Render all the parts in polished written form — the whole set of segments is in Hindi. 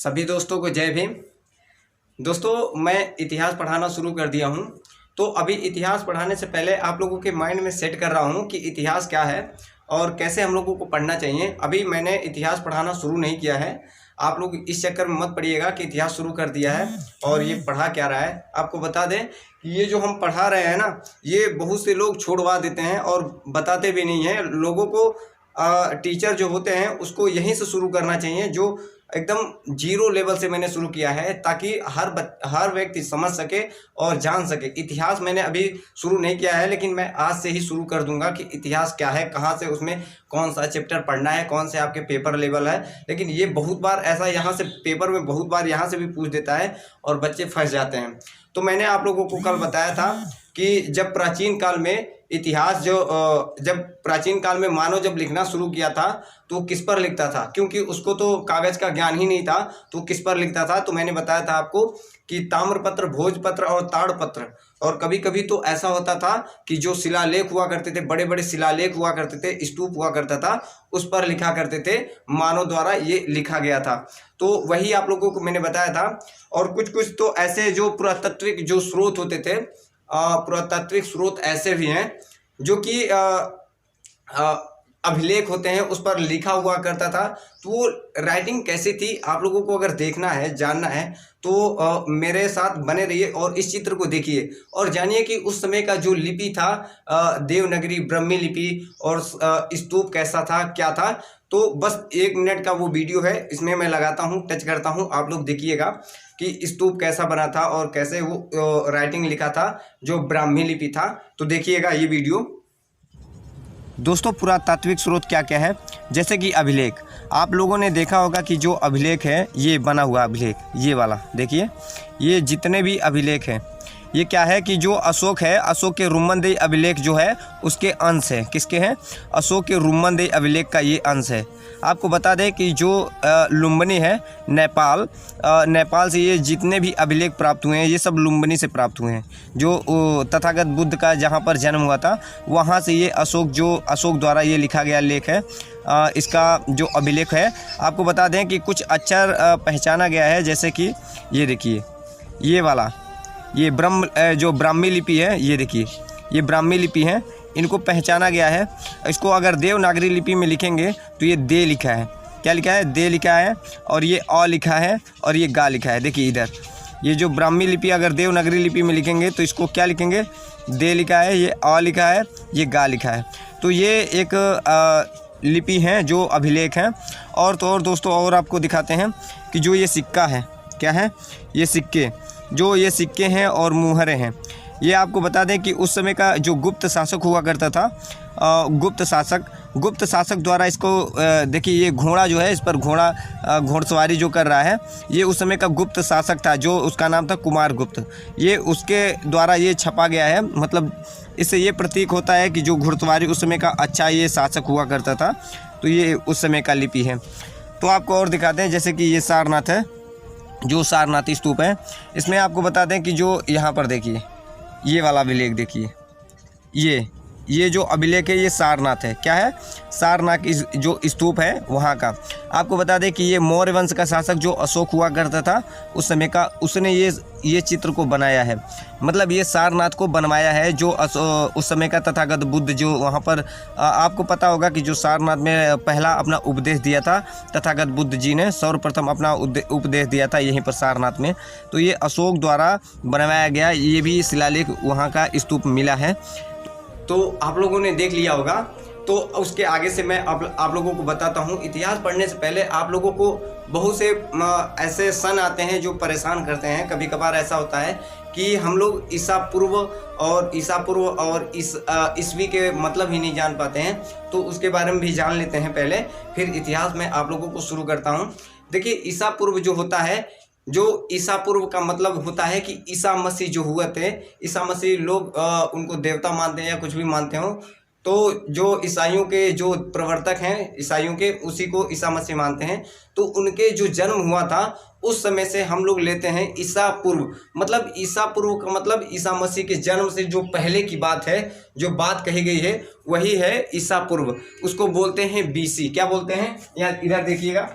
सभी दोस्तों को जय भीम। दोस्तों मैं इतिहास पढ़ाना शुरू कर दिया हूं, तो अभी इतिहास पढ़ाने से पहले आप लोगों के माइंड में सेट कर रहा हूं कि इतिहास क्या है और कैसे हम लोगों को पढ़ना चाहिए। अभी मैंने इतिहास पढ़ाना शुरू नहीं किया है, आप लोग इस चक्कर में मत पड़िएगा कि इतिहास शुरू कर दिया है और ये पढ़ा क्या रहा है। आपको बता दें कि ये जो हम पढ़ा रहे हैं ना, ये बहुत से लोग छोड़वा देते हैं और बताते भी नहीं हैं लोगों को। टीचर जो होते हैं उसको यहीं से शुरू करना चाहिए, जो एकदम जीरो लेवल से मैंने शुरू किया है, ताकि हर व्यक्ति समझ सके और जान सके। इतिहास मैंने अभी शुरू नहीं किया है, लेकिन मैं आज से ही शुरू कर दूंगा कि इतिहास क्या है, कहाँ से उसमें कौन सा चैप्टर पढ़ना है, कौन से आपके पेपर लेवल है। लेकिन ये बहुत बार ऐसा यहाँ से पेपर में बहुत बार यहाँ से भी पूछ देता है और बच्चे फंस जाते हैं। तो मैंने आप लोगों को कल बताया था कि जब प्राचीन काल में इतिहास जब प्राचीन काल में मानव जब लिखना शुरू किया था तो किस पर लिखता था, क्योंकि उसको तो कागज का ज्ञान ही नहीं था, तो किस पर लिखता था। तो मैंने बताया था आपको कि ताम्रपत्र, भोजपत्र और ताड़पत्र। और कभी कभी तो ऐसा होता था कि जो शिलालेख हुआ करते थे, बड़े बड़े शिलालेख हुआ करते थे, स्तूप हुआ करता था, उस पर लिखा करते थे, मानव द्वारा ये लिखा गया था। तो वही आप लोगों को मैंने बताया था। और कुछ कुछ तो ऐसे जो पुरातात्विक जो स्रोत होते थे, पुरातात्विक स्रोत ऐसे भी हैं जो कि अभिलेख होते हैं, उस पर लिखा हुआ करता था। तो वो राइटिंग कैसी थी आप लोगों को अगर देखना है, जानना है, तो मेरे साथ बने रहिए और इस चित्र को देखिए और जानिए कि उस समय का जो लिपि था, देवनागरी, ब्राह्मी लिपि और स्तूप कैसा था, क्या था। तो बस 1 मिनट का वो वीडियो है, इसमें मैं लगाता हूँ, टच करता हूँ, आप लोग देखिएगा कि स्तूप कैसा बना था और कैसे वो राइटिंग लिखा था जो ब्राह्मी लिपि था। तो देखिएगा ये वीडियो। दोस्तों पुरातात्विक स्रोत क्या क्या है, जैसे कि अभिलेख। आप लोगों ने देखा होगा कि जो अभिलेख है, ये बना हुआ अभिलेख, ये वाला देखिए, ये जितने भी अभिलेख हैं, ये क्या है कि जो अशोक है, अशोक के रुम्मनदेही अभिलेख जो है उसके अंश है। किसके हैं? अशोक के रुम्मनदेही अभिलेख का ये अंश है। आपको बता दें कि जो लुम्बिनी है, नेपाल से ये जितने भी अभिलेख प्राप्त हुए हैं, ये सब लुम्बिनी से प्राप्त हुए हैं। जो तथागत बुद्ध का जहाँ पर जन्म हुआ था, वहाँ से ये अशोक द्वारा ये लिखा गया लेख है। इसका जो अभिलेख है, आपको बता दें कि कुछ अक्षर पहचाना गया है, जैसे कि ये देखिए, ये वाला, ये जो ब्राह्मी लिपि है, ये देखिए, ये ब्राह्मी लिपि है, इनको पहचाना गया है। इसको अगर देवनागरी लिपि में लिखेंगे तो ये दे लिखा है। क्या लिखा है? दे लिखा है। और ये अ लिखा है और ये गा लिखा है। देखिए इधर, ये जो ब्राह्मी लिपि अगर देवनागरी लिपि में लिखेंगे तो इसको क्या लिखेंगे? दे लिखा है, ये अ लिखा है, ये गा लिखा है। तो ये एक लिपि है जो अभिलेख हैं। और तो और दोस्तों, और आपको दिखाते हैं कि जो ये सिक्का है, क्या है ये सिक्के, जो ये सिक्के हैं और मुहरें हैं, ये आपको बता दें कि उस समय का जो गुप्त शासक हुआ करता था, गुप्त शासक द्वारा इसको देखिए, ये घोड़ा जो है, इस पर घोड़सवारी जो कर रहा है, ये उस समय का गुप्त शासक था, जो उसका नाम था कुमारगुप्त। ये उसके द्वारा ये छपा गया है। मतलब इससे ये प्रतीक होता है कि जो घुड़सवारी उस समय का अच्छा ये शासक हुआ करता था। तो ये उस समय का लिपि है। तो आपको और दिखाते हैं, जैसे कि ये सारनाथ है, जो सारनाथी स्तूप है, इसमें आपको बता दें कि जो यहाँ पर देखिए, ये वाला अभिलेख देखिए, ये जो अभिलेख है, ये सारनाथ है। क्या है? सारनाथ जो स्तूप है वहाँ का। आपको बता दें कि ये मौर्य वंश का शासक जो अशोक हुआ करता था उस समय का, उसने ये चित्र को बनाया है। मतलब ये सारनाथ को बनवाया है, जो उस समय का तथागत बुद्ध जो वहाँ पर, आपको पता होगा कि जो सारनाथ में पहला अपना उपदेश दिया था, तथागत बुद्ध जी ने सर्वप्रथम अपना उपदेश दिया था यहीं पर सारनाथ में। तो ये अशोक द्वारा बनवाया गया, ये भी शिलालेख वहाँ का स्तूप मिला है। तो आप लोगों ने देख लिया होगा। तो उसके आगे से मैं आप लोगों को बताता हूँ। इतिहास पढ़ने से पहले आप लोगों को बहुत से ऐसे सन आते हैं जो परेशान करते हैं। कभी कभार ऐसा होता है कि हम लोग ईसा पूर्व और ईस्वी के मतलब ही नहीं जान पाते हैं। तो उसके बारे में भी जान लेते हैं पहले, फिर इतिहास में आप लोगों को शुरू करता हूँ। देखिए, ईसा पूर्व जो होता है, जो ईसा पूर्व का मतलब होता है कि ईसा मसीह जो हुए थे, ईसा मसीह लोग उनको देवता मानते हैं या कुछ भी मानते हो, तो जो ईसाइयों के जो प्रवर्तक हैं ईसाइयों के, उसी को ईसा मसीह मानते हैं। तो उनके जो जन्म हुआ था उस समय से हम लोग लेते हैं ईसा पूर्व। मतलब ईसा पूर्व का मतलब ईसा मसीह के जन्म से जो पहले की बात है, जो बात कही गई है, वही है ईसा पूर्व। उसको बोलते हैं BC। क्या बोलते हैं? यहाँ इधर देखिएगा,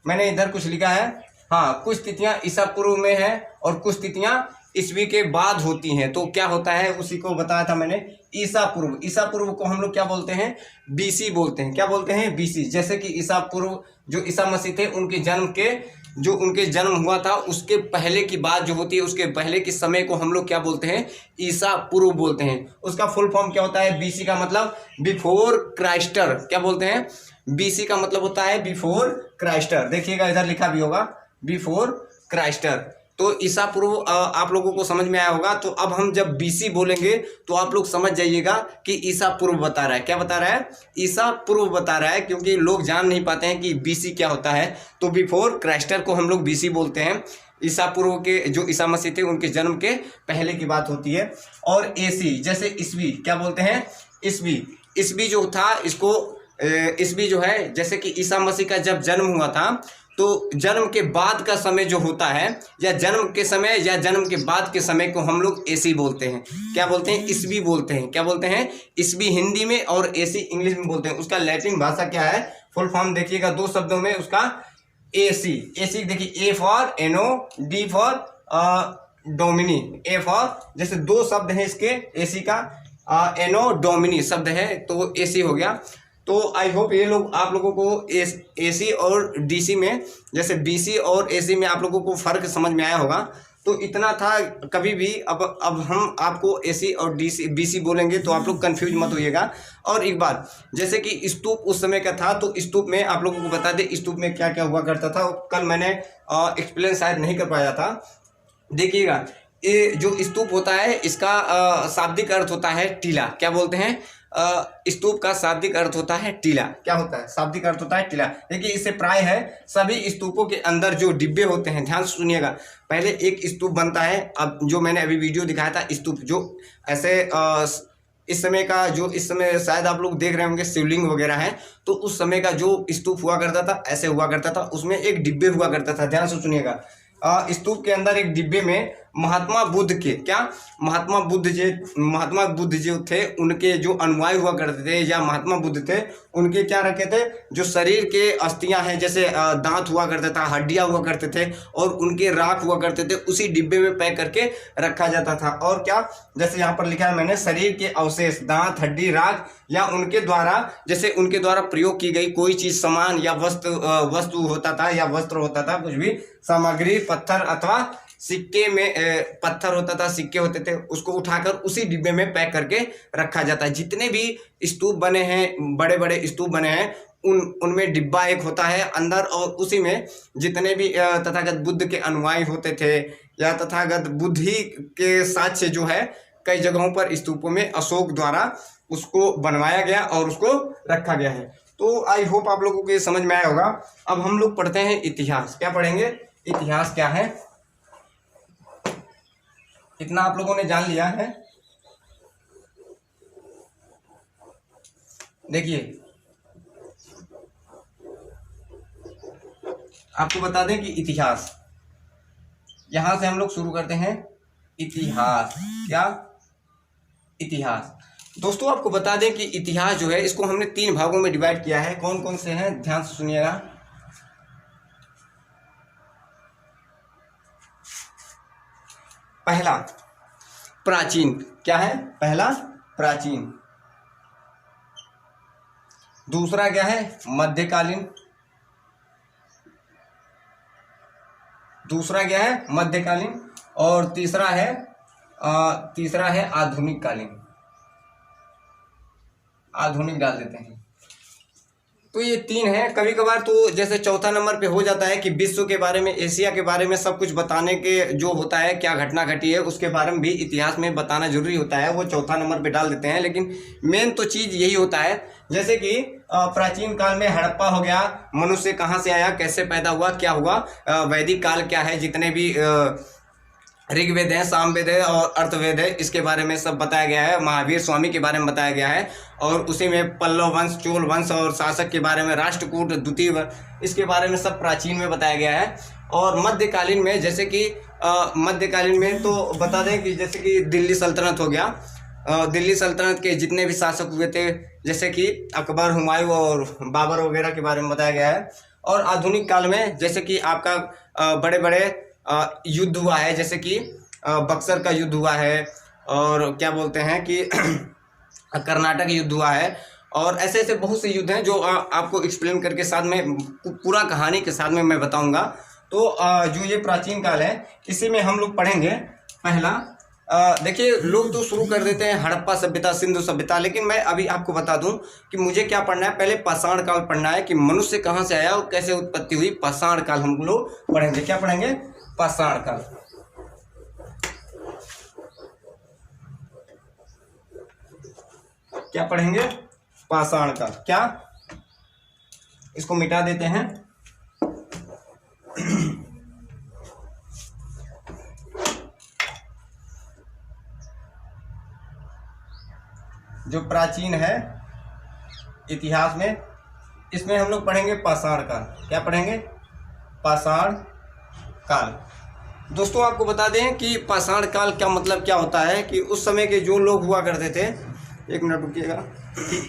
मैंने इधर कुछ लिखा है हाँ, कुछ तिथियां ईसा पूर्व में है और कुछ तिथियां ईसवी के बाद होती हैं। तो क्या होता है उसी को बताया था मैंने, ईसा पूर्व। ईसा पूर्व को हम लोग क्या बोलते हैं, बीसी बोलते हैं। क्या बोलते हैं, बीसी। जैसे कि ईसा पूर्व जो ईसा मसीह थे उनके जन्म के, जो उनके जन्म हुआ था उसके पहले की बात जो होती है, उसके पहले के समय को हम लोग क्या बोलते हैं, ईसा पूर्व बोलते हैं। उसका फुल फॉर्म क्या होता है, बीसी का मतलब बिफोर क्राइस्टर। क्या बोलते हैं, बीसी का मतलब होता है बिफोर क्राइस्टर। देखिएगा इधर लिखा भी होगा बिफोर क्राइस्टर। तो ईसा पूर्व आप लोगों को समझ में आया होगा। तो अब हम जब बीसी बोलेंगे तो आप लोग समझ जाइएगा कि ईसा पूर्व बता रहा है। क्या बता रहा है, ईसा पूर्व बता रहा है, क्योंकि लोग जान नहीं पाते हैं कि बीसी क्या होता है। तो बिफोर क्राइस्टर को हम लोग बीसी बोलते हैं। ईसा पूर्व के जो ईसा मसीह थे उनके जन्म के पहले की बात होती है। और एसी जैसे ईसवी, क्या बोलते हैं, ईसवी। ईसवी जो था इसको ईसवी जो है, जैसे कि ईसा मसीह का जब जन्म हुआ था तो जन्म के बाद का समय जो होता है, या जन्म के समय या जन्म के बाद के समय को हम लोग एसी बोलते हैं। क्या बोलते हैं, ईसवी बोलते हैं। क्या बोलते हैं, ईसवी हिंदी में और एसी इंग्लिश में बोलते हैं। उसका लैटिन भाषा क्या है, फुल फॉर्म देखिएगा 2 शब्दों में उसका, एसी। एसी देखिए, A for anno, D for domini. A for, जैसे 2 शब्द हैं इसके, एसी का एनो डोमिनी शब्द है, तो एसी हो गया। तो आई होप ये लोग आप लोगों को एसी और डीसी में, जैसे बीसी और एसी में आप लोगों को फ़र्क समझ में आया होगा। तो इतना था। कभी भी अब हम आपको एसी और डीसी बीसी बोलेंगे तो आप लोग कंफ्यूज मत होइएगा। और एक बात, जैसे कि स्तूप उस समय का था, तो स्तूप में आप लोगों को बता दें स्तूप में क्या क्या हुआ करता था। कल मैंने एक्सप्लेन शायद नहीं कर पाया था। देखिएगा, ये जो स्तूप होता है इसका शाब्दिक अर्थ होता है टीला। क्या बोलते हैं, स्तूप का शाब्दिक अर्थ होता है टीला। क्या होता है, शाब्दिक अर्थ होता है टीला। देखिए, इससे प्राय है सभी स्तूपों के अंदर जो डिब्बे होते हैं, ध्यान से सुनिएगा। पहले एक स्तूप बनता है। अब जो मैंने अभी वीडियो दिखाया था स्तूप, जो ऐसे इस समय का, जो इस समय शायद आप लोग देख रहे होंगे शिवलिंग वगैरह है, तो उस समय का जो स्तूप हुआ करता था ऐसे हुआ करता था। उसमें एक डिब्बे हुआ करता था, ध्यान से सुनिएगा। स्तूप के अंदर एक डिब्बे में महात्मा बुद्ध के, क्या, महात्मा बुद्ध जो थे उनके जो अनुयायी हुआ करते थे, या महात्मा बुद्ध थे, उनके क्या रखे थे, जो शरीर के अस्थियां हैं, जैसे दांत हुआ करता था, हड्डियां हुआ करते थे, और उनके राख हुआ करते थे, उसी डिब्बे में पैक करके रखा जाता था। और क्या, जैसे यहाँ पर लिखा है मैंने, शरीर के अवशेष, दांत, हड्डी, राख, या उनके द्वारा, जैसे उनके द्वारा प्रयोग की गई कोई चीज, सामान या वस्तु होता था, या वस्त्र होता था, कुछ भी सामग्री, पत्थर अथवा सिक्के में, पत्थर होता था, सिक्के होते थे, उसको उठाकर उसी डिब्बे में पैक करके रखा जाता है। जितने भी स्तूप बने हैं, बड़े बड़े स्तूप बने हैं, उनमें डिब्बा एक होता है अंदर, और उसी में जितने भी तथागत बुद्ध के अनुयायी होते थे, या तथागत बुद्धि के साक्ष्य जो है, कई जगहों पर स्तूपों में अशोक द्वारा उसको बनवाया गया और उसको रखा गया है। तो आई होप आप लोगों को ये समझ में आया होगा। अब हम लोग पढ़ते हैं इतिहास। क्या पढ़ेंगे, इतिहास क्या है। इतना आप लोगों ने जान लिया है। देखिए, आपको बता दें कि इतिहास, यहां से हम लोग शुरू करते हैं इतिहास। क्या, इतिहास। दोस्तों आपको बता दें कि इतिहास जो है इसको हमने 3 भागों में डिवाइड किया है। कौन कौन से हैं, ध्यान से सुनिएगा। पहला प्राचीन। क्या है, पहला प्राचीन। दूसरा क्या है, मध्यकालीन। दूसरा क्या है, मध्यकालीन। और तीसरा है आधुनिक कालीन। आधुनिक डाल देते हैं। तो ये 3 है। कभी कभार तो जैसे चौथा नंबर पे हो जाता है कि विश्व के बारे में, एशिया के बारे में सब कुछ बताने के जो होता है, क्या घटना घटी है उसके बारे में भी इतिहास में बताना जरूरी होता है, वो चौथा नंबर पे डाल देते हैं। लेकिन मेन तो चीज़ यही होता है, जैसे कि प्राचीन काल में हड़प्पा हो गया, मनुष्य कहाँ से आया, कैसे पैदा हुआ, क्या हुआ, वैदिक काल क्या है, जितने भी ऋग्वेद है, सामवेद है और अर्थवेद है, इसके बारे में सब बताया गया है। महावीर स्वामी के बारे में बताया गया है, और उसी में पल्लव वंश, चोल वंश और शासक के बारे में, राष्ट्रकूट, द्वितीय, इसके बारे में सब प्राचीन में बताया गया है। और मध्यकालीन में, जैसे कि मध्यकालीन में तो बता दें कि जैसे कि दिल्ली सल्तनत हो गया, दिल्ली सल्तनत के जितने भी शासक हुए थे, जैसे कि अकबर, हुमायूं और बाबर वगैरह के बारे में बताया गया है। और आधुनिक काल में जैसे कि आपका बड़े बड़े युद्ध हुआ है, जैसे कि बक्सर का युद्ध हुआ है, और क्या बोलते हैं कि कर्नाटक युद्ध हुआ है, और ऐसे ऐसे बहुत से युद्ध हैं जो आपको एक्सप्लेन करके साथ में पूरा कहानी के साथ में मैं बताऊंगा। तो जो ये प्राचीन काल है इसी में हम लोग पढ़ेंगे। पहला देखिए, लोग तो शुरू कर देते हैं हड़प्पा सभ्यता, सिंधु सभ्यता, लेकिन मैं अभी आपको बता दूं कि मुझे क्या पढ़ना है। पहले पाषाण काल पढ़ना है कि मनुष्य कहाँ से आया और कैसे उत्पत्ति हुई। पाषाण काल हम लोग पढ़ेंगे। क्या पढ़ेंगे? पाषाण काल। क्या पढ़ेंगे? पाषाण काल। क्या, इसको मिटा देते हैं। जो प्राचीन है इतिहास में, इसमें हम लोग पढ़ेंगे पाषाण काल। क्या पढ़ेंगे? पाषाण काल। दोस्तों आपको बता दें कि पाषाण काल का मतलब क्या होता है कि उस समय के जो लोग हुआ करते थे, एक मिनट रुकिएगा।